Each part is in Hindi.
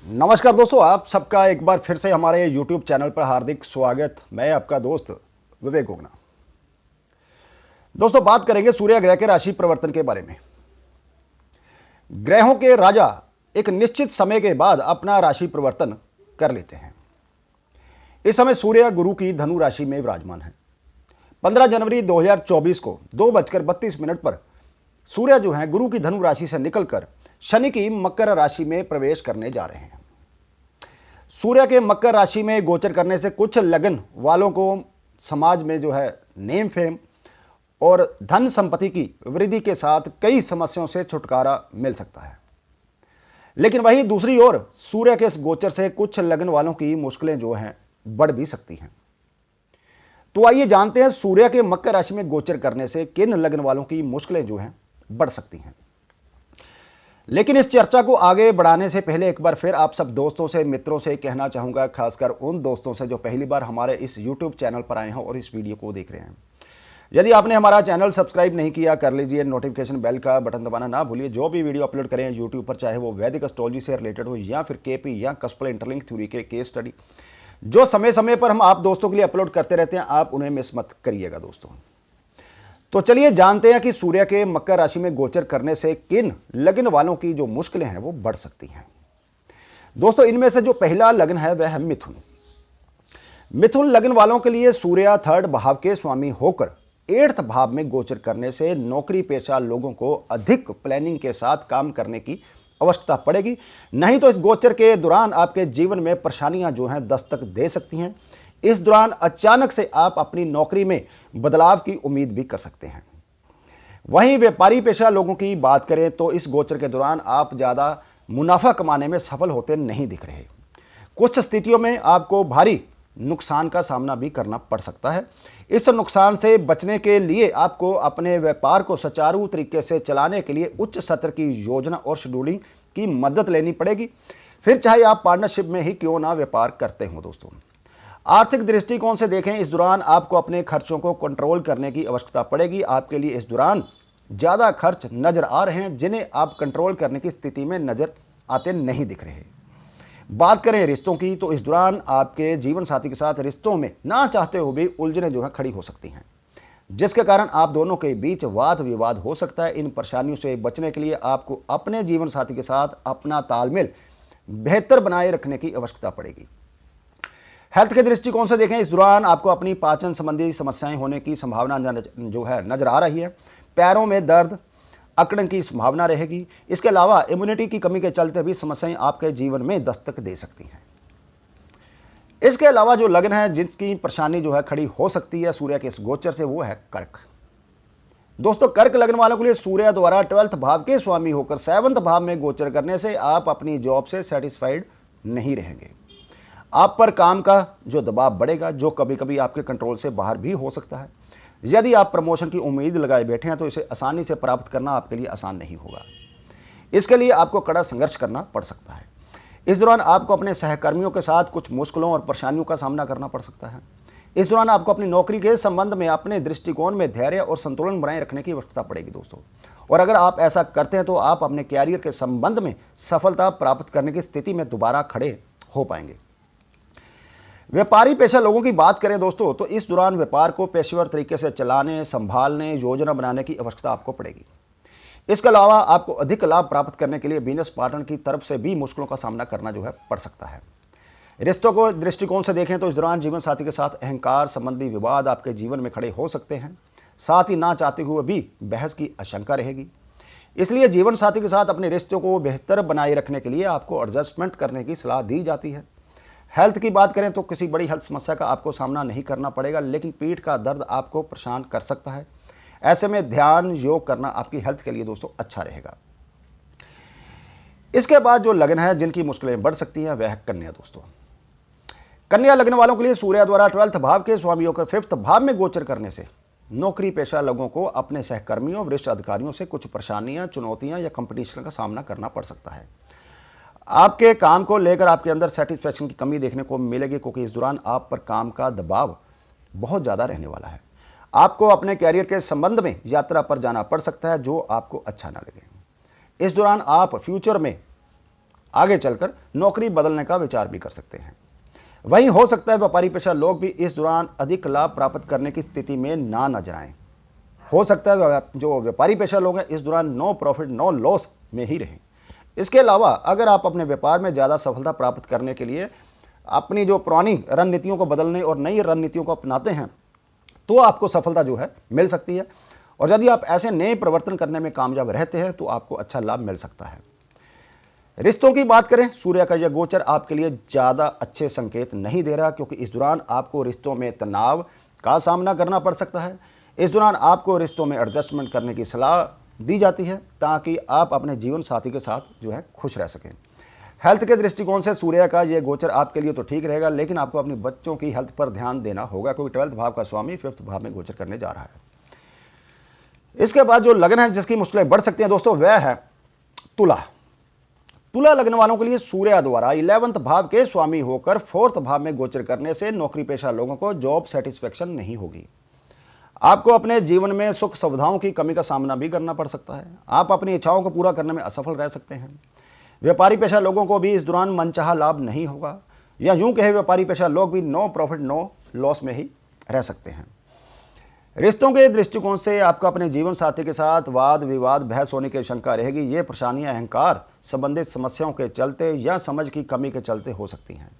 नमस्कार दोस्तों, आप सबका एक बार फिर से हमारे YouTube चैनल पर हार्दिक स्वागत। मैं आपका दोस्त विवेक गोगना। दोस्तों, बात करेंगे सूर्य ग्रह के राशि परिवर्तन के बारे में। ग्रहों के राजा एक निश्चित समय के बाद अपना राशि परिवर्तन कर लेते हैं। इस समय सूर्य गुरु की धनु राशि में विराजमान है। 15 जनवरी 2024 को 2:32 पर सूर्य जो है गुरु की धनु राशि से निकलकर शनि की मकर राशि में प्रवेश करने जा रहे हैं। सूर्य के मकर राशि में गोचर करने से कुछ लगन वालों को समाज में जो है नेम फेम और धन संपत्ति की वृद्धि के साथ कई समस्याओं से छुटकारा मिल सकता है। लेकिन वहीं दूसरी ओर सूर्य के इस गोचर से कुछ लगन वालों की मुश्किलें जो हैं बढ़ भी सकती हैं। तो आइए जानते हैं सूर्य के मकर राशि में गोचर करने से किन लगन वालों की मुश्किलें जो हैं बढ़ सकती हैं। लेकिन इस चर्चा को आगे बढ़ाने से पहले एक बार फिर आप सब दोस्तों से, मित्रों से कहना चाहूँगा, खासकर उन दोस्तों से जो पहली बार हमारे इस YouTube चैनल पर आए हैं और इस वीडियो को देख रहे हैं। यदि आपने हमारा चैनल सब्सक्राइब नहीं किया, कर लीजिए। नोटिफिकेशन बेल का बटन दबाना ना भूलिए। जो भी वीडियो अपलोड करें यूट्यूब पर, चाहे वो वैदिक एस्ट्रोलॉजी से रिलेटेड हो या फिर केपी या कस्पल इंटरलिंक थ्योरी के केस स्टडी, जो समय समय पर हम आप दोस्तों के लिए अपलोड करते रहते हैं, आप उन्हें मिस मत करिएगा दोस्तों। तो चलिए जानते हैं कि सूर्य के मकर राशि में गोचर करने से किन लगन वालों की जो मुश्किलें हैं वो बढ़ सकती हैं। दोस्तों, इनमें से जो पहला लगन है वह है मिथुन। मिथुन लगन वालों के लिए सूर्य 3rd भाव के स्वामी होकर 8th भाव में गोचर करने से नौकरी पेशा लोगों को अधिक प्लानिंग के साथ काम करने की आवश्यकता पड़ेगी। नहीं तो इस गोचर के दौरान आपके जीवन में परेशानियां जो हैं दस्तक दे सकती हैं। इस दौरान अचानक से आप अपनी नौकरी में बदलाव की उम्मीद भी कर सकते हैं। वहीं व्यापारी पेशा लोगों की बात करें तो इस गोचर के दौरान आप ज़्यादा मुनाफा कमाने में सफल होते नहीं दिख रहे। कुछ स्थितियों में आपको भारी नुकसान का सामना भी करना पड़ सकता है। इस नुकसान से बचने के लिए आपको अपने व्यापार को सुचारू तरीके से चलाने के लिए उच्च स्तर की योजना और शेड्यूलिंग की मदद लेनी पड़ेगी, फिर चाहे आप पार्टनरशिप में ही क्यों ना व्यापार करते हो। दोस्तों, आर्थिक दृष्टिकोण से देखें, इस दौरान आपको अपने खर्चों को कंट्रोल करने की आवश्यकता पड़ेगी। आपके लिए इस दौरान ज़्यादा खर्च नजर आ रहे हैं जिन्हें आप कंट्रोल करने की स्थिति में नजर आते नहीं दिख रहे। बात करें रिश्तों की, तो इस दौरान आपके जीवन साथी के साथ रिश्तों में ना चाहते हुए भी उलझनें जो है खड़ी हो सकती हैं, जिसके कारण आप दोनों के बीच वाद विवाद हो सकता है। इन परेशानियों से बचने के लिए आपको अपने जीवन साथी के साथ अपना तालमेल बेहतर बनाए रखने की आवश्यकता पड़ेगी। हेल्थ के दृष्टिकोण से देखें, इस दौरान आपको अपनी पाचन संबंधी समस्याएं होने की संभावना जो है नजर आ रही है। पैरों में दर्द, अकड़न की संभावना रहेगी। इसके अलावा इम्यूनिटी की कमी के चलते भी समस्याएं आपके जीवन में दस्तक दे सकती हैं। इसके अलावा जो लगन है जिसकी परेशानी जो है खड़ी हो सकती है सूर्य के इस गोचर से, वो है कर्क। दोस्तों, कर्क लगन वालों के लिए सूर्य द्वारा 12th भाव के स्वामी होकर 7th भाव में गोचर करने से आप अपनी जॉब से सेटिस्फाइड नहीं रहेंगे। आप पर काम का जो दबाव बढ़ेगा, जो कभी कभी आपके कंट्रोल से बाहर भी हो सकता है। यदि आप प्रमोशन की उम्मीद लगाए बैठे हैं तो इसे आसानी से प्राप्त करना आपके लिए आसान नहीं होगा। इसके लिए आपको कड़ा संघर्ष करना पड़ सकता है। इस दौरान आपको अपने सहकर्मियों के साथ कुछ मुश्किलों और परेशानियों का सामना करना पड़ सकता है। इस दौरान आपको अपनी नौकरी के संबंध में अपने दृष्टिकोण में धैर्य और संतुलन बनाए रखने की आवश्यकता पड़ेगी दोस्तों। और अगर आप ऐसा करते हैं तो आप अपने कैरियर के संबंध में सफलता प्राप्त करने की स्थिति में दोबारा खड़े हो पाएंगे। व्यापारी पेशा लोगों की बात करें दोस्तों, तो इस दौरान व्यापार को पेशेवर तरीके से चलाने, संभालने, योजना बनाने की आवश्यकता आपको पड़ेगी। इसके अलावा आपको अधिक लाभ प्राप्त करने के लिए बिजनेस पार्टनर की तरफ से भी मुश्किलों का सामना करना जो है पड़ सकता है। रिश्तों को दृष्टिकोण से देखें तो इस दौरान जीवन साथी के साथ अहंकार संबंधी विवाद आपके जीवन में खड़े हो सकते हैं। साथ ही ना चाहते हुए भी बहस की आशंका रहेगी। इसलिए जीवन साथी के साथ अपने रिश्तों को बेहतर बनाए रखने के लिए आपको एडजस्टमेंट करने की सलाह दी जाती है। हेल्थ की बात करें तो किसी बड़ी हेल्थ समस्या का आपको सामना नहीं करना पड़ेगा, लेकिन पीठ का दर्द आपको परेशान कर सकता है। ऐसे में ध्यान योग करना आपकी हेल्थ के लिए दोस्तों अच्छा रहेगा। इसके बाद जो लगन है जिनकी मुश्किलें बढ़ सकती हैं वह है कन्या। दोस्तों, कन्या लगन वालों के लिए सूर्य द्वारा 12th भाव के स्वामी होकर 5th भाव में गोचर करने से नौकरी पेशा लोगों को अपने सहकर्मियों, वरिष्ठ अधिकारियों से कुछ परेशानियां, चुनौतियां या कंपटीशन का सामना करना पड़ सकता है। आपके काम को लेकर आपके अंदर सेटिस्फैक्शन की कमी देखने को मिलेगी, क्योंकि इस दौरान आप पर काम का दबाव बहुत ज़्यादा रहने वाला है। आपको अपने कैरियर के संबंध में यात्रा पर जाना पड़ सकता है जो आपको अच्छा ना लगे। इस दौरान आप फ्यूचर में आगे चलकर नौकरी बदलने का विचार भी कर सकते हैं। वहीं हो सकता है व्यापारी पेशा लोग भी इस दौरान अधिक लाभ प्राप्त करने की स्थिति में ना नजर आएं। हो सकता है जो व्यापारी पेशा लोग हैं इस दौरान नो प्रॉफिट नो लॉस में ही रहें। इसके अलावा अगर आप अपने व्यापार में ज़्यादा सफलता प्राप्त करने के लिए अपनी जो पुरानी रणनीतियों को बदलने और नई रणनीतियों को अपनाते हैं तो आपको सफलता जो है मिल सकती है। और यदि आप ऐसे नए परिवर्तन करने में कामयाब रहते हैं तो आपको अच्छा लाभ मिल सकता है। रिश्तों की बात करें, सूर्य का यह गोचर आपके लिए ज़्यादा अच्छे संकेत नहीं दे रहा, क्योंकि इस दौरान आपको रिश्तों में तनाव का सामना करना पड़ सकता है। इस दौरान आपको रिश्तों में एडजस्टमेंट करने की सलाह दी जाती है ताकि आप अपने जीवन साथी के साथ जो है खुश रह सकें। हेल्थ के दृष्टिकोण से सूर्य का ये गोचर आपके लिए तो ठीक रहेगा, लेकिन आपको अपने बच्चों की हेल्थ पर ध्यान देना होगा, क्योंकि 12th भाव का स्वामी 5th भाव में गोचर करने जा रहा है। इसके बाद जो लगन है जिसकी मुश्किलें बढ़ सकती हैं दोस्तों, वह है तुला। तुला लगन वालों के लिए सूर्य द्वारा 11th भाव के स्वामी होकर 4th भाव में गोचर करने से नौकरी पेशा लोगों को जॉब सेटिस्फेक्शन नहीं होगी। आपको अपने जीवन में सुख सुविधाओं की कमी का सामना भी करना पड़ सकता है। आप अपनी इच्छाओं को पूरा करने में असफल रह सकते हैं। व्यापारी पेशा लोगों को भी इस दौरान मनचाहा लाभ नहीं होगा, या यूं कहे व्यापारी पेशा लोग भी नो प्रॉफिट नो लॉस में ही रह सकते हैं। रिश्तों के दृष्टिकोण से आपका अपने जीवन साथी के साथ वाद विवाद बहस होने की आशंका रहेगी। ये परेशानियां अहंकार संबंधित समस्याओं के चलते या समझ की कमी के चलते हो सकती हैं।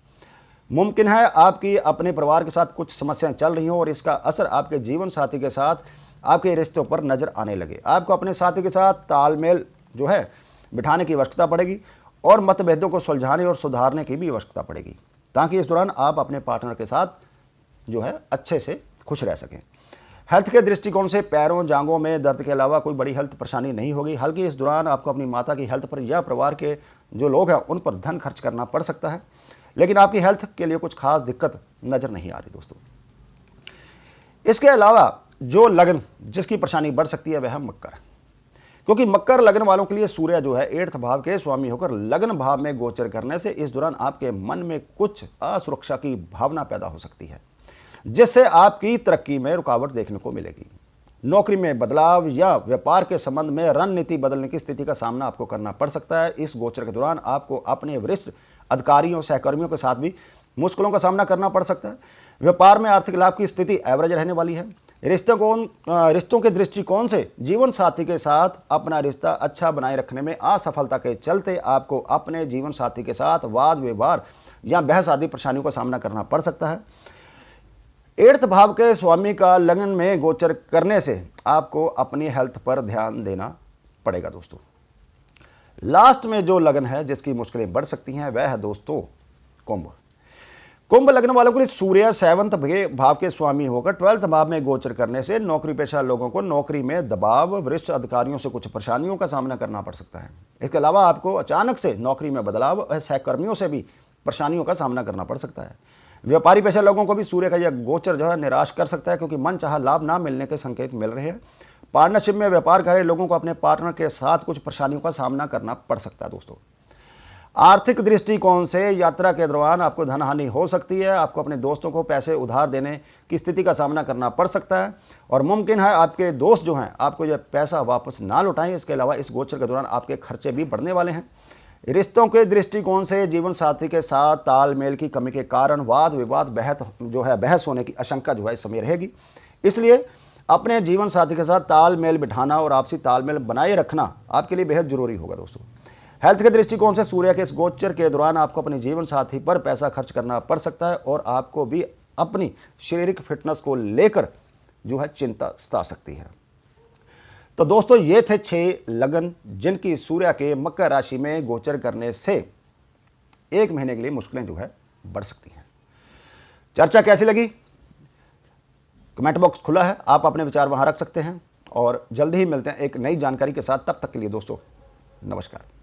मुमकिन है आपकी अपने परिवार के साथ कुछ समस्याएं चल रही हों और इसका असर आपके जीवन साथी के साथ आपके रिश्तों पर नजर आने लगे। आपको अपने साथी के साथ तालमेल जो है बिठाने की आवश्यकता पड़ेगी और मतभेदों को सुलझाने और सुधारने की भी आवश्यकता पड़ेगी, ताकि इस दौरान आप अपने पार्टनर के साथ जो है अच्छे से खुश रह सकें। हेल्थ के दृष्टिकोण से पैरों जांघों में दर्द के अलावा कोई बड़ी हेल्थ परेशानी नहीं होगी। हल्की इस दौरान आपको अपनी माता की हेल्थ पर या परिवार के जो लोग हैं उन पर धन खर्च करना पड़ सकता है, लेकिन आपकी हेल्थ के लिए कुछ खास दिक्कत नज़र नहीं आ रही दोस्तों। इसके अलावा जो लगन जिसकी परेशानी बढ़ सकती है वह है मकर, क्योंकि मकर लगन वालों के लिए सूर्य जो है 8th भाव के स्वामी होकर लगन भाव में गोचर करने से इस दौरान आपके मन में कुछ असुरक्षा की भावना पैदा हो सकती है, जिससे आपकी तरक्की में रुकावट देखने को मिलेगी। नौकरी में बदलाव या व्यापार के संबंध में रणनीति बदलने की स्थिति का सामना आपको करना पड़ सकता है। इस गोचर के दौरान आपको अपने वरिष्ठ अधिकारियों सहकर्मियों के साथ भी मुश्किलों का सामना करना पड़ सकता है। व्यापार में आर्थिक लाभ की स्थिति एवरेज रहने वाली है। रिश्तों के दृष्टिकोण से जीवन साथी के साथ अपना रिश्ता अच्छा बनाए रखने में असफलता के चलते आपको अपने जीवन साथी के साथ वाद विवाद या बहस आदि परेशानियों का सामना करना पड़ सकता है। 8th भाव के स्वामी का लगन में गोचर करने से आपको अपनी हेल्थ पर ध्यान देना पड़ेगा दोस्तों। लास्ट में जो लगन है जिसकी मुश्किलें बढ़ सकती हैं वह है दोस्तों कुंभ। कुंभ लगन वालों के लिए सूर्य 7th भाव के स्वामी होकर 12th भाव में गोचर करने से नौकरी पेशा लोगों को नौकरी में दबाव, वरिष्ठ अधिकारियों से कुछ परेशानियों का सामना करना पड़ सकता है। इसके अलावा आपको अचानक से नौकरी में बदलाव और सहकर्मियों से भी परेशानियों का सामना करना पड़ सकता है। व्यापारी पेशा लोगों को भी सूर्य का यह गोचर जो है निराश कर सकता है, क्योंकि मनचाहा लाभ ना मिलने के संकेत मिल रहे हैं। पार्टनरशिप में व्यापार कर रहे लोगों को अपने पार्टनर के साथ कुछ परेशानियों का सामना करना पड़ सकता है दोस्तों। आर्थिक दृष्टिकोण से यात्रा के दौरान आपको धन हानि हो सकती है। आपको अपने दोस्तों को पैसे उधार देने की स्थिति का सामना करना पड़ सकता है और मुमकिन है आपके दोस्त जो हैं आपको यह पैसा वापस ना लौटाएं। इसके अलावा इस गोचर के दौरान आपके खर्चे भी बढ़ने वाले हैं। रिश्तों के दृष्टिकोण से जीवन साथी के साथ तालमेल की कमी के कारण वाद विवाद बहस होने की आशंका जो है इस समय रहेगी। इसलिए अपने जीवन साथी के साथ तालमेल बिठाना और आपसी तालमेल बनाए रखना आपके लिए बेहद जरूरी होगा दोस्तों। हेल्थ के दृष्टिकोण से सूर्य के इस गोचर के दौरान आपको अपने जीवन साथी पर पैसा खर्च करना पड़ सकता है और आपको भी अपनी शारीरिक फिटनेस को लेकर जो है चिंता सता सकती है। तो दोस्तों ये थे 6 लगन जिनकी सूर्य के मकर राशि में गोचर करने से 1 महीने के लिए मुश्किलें जो है बढ़ सकती हैं। चर्चा कैसी लगी? कमेंट बॉक्स खुला है, आप अपने विचार वहां रख सकते हैं और जल्दी ही मिलते हैं एक नई जानकारी के साथ। तब तक के लिए दोस्तों नमस्कार।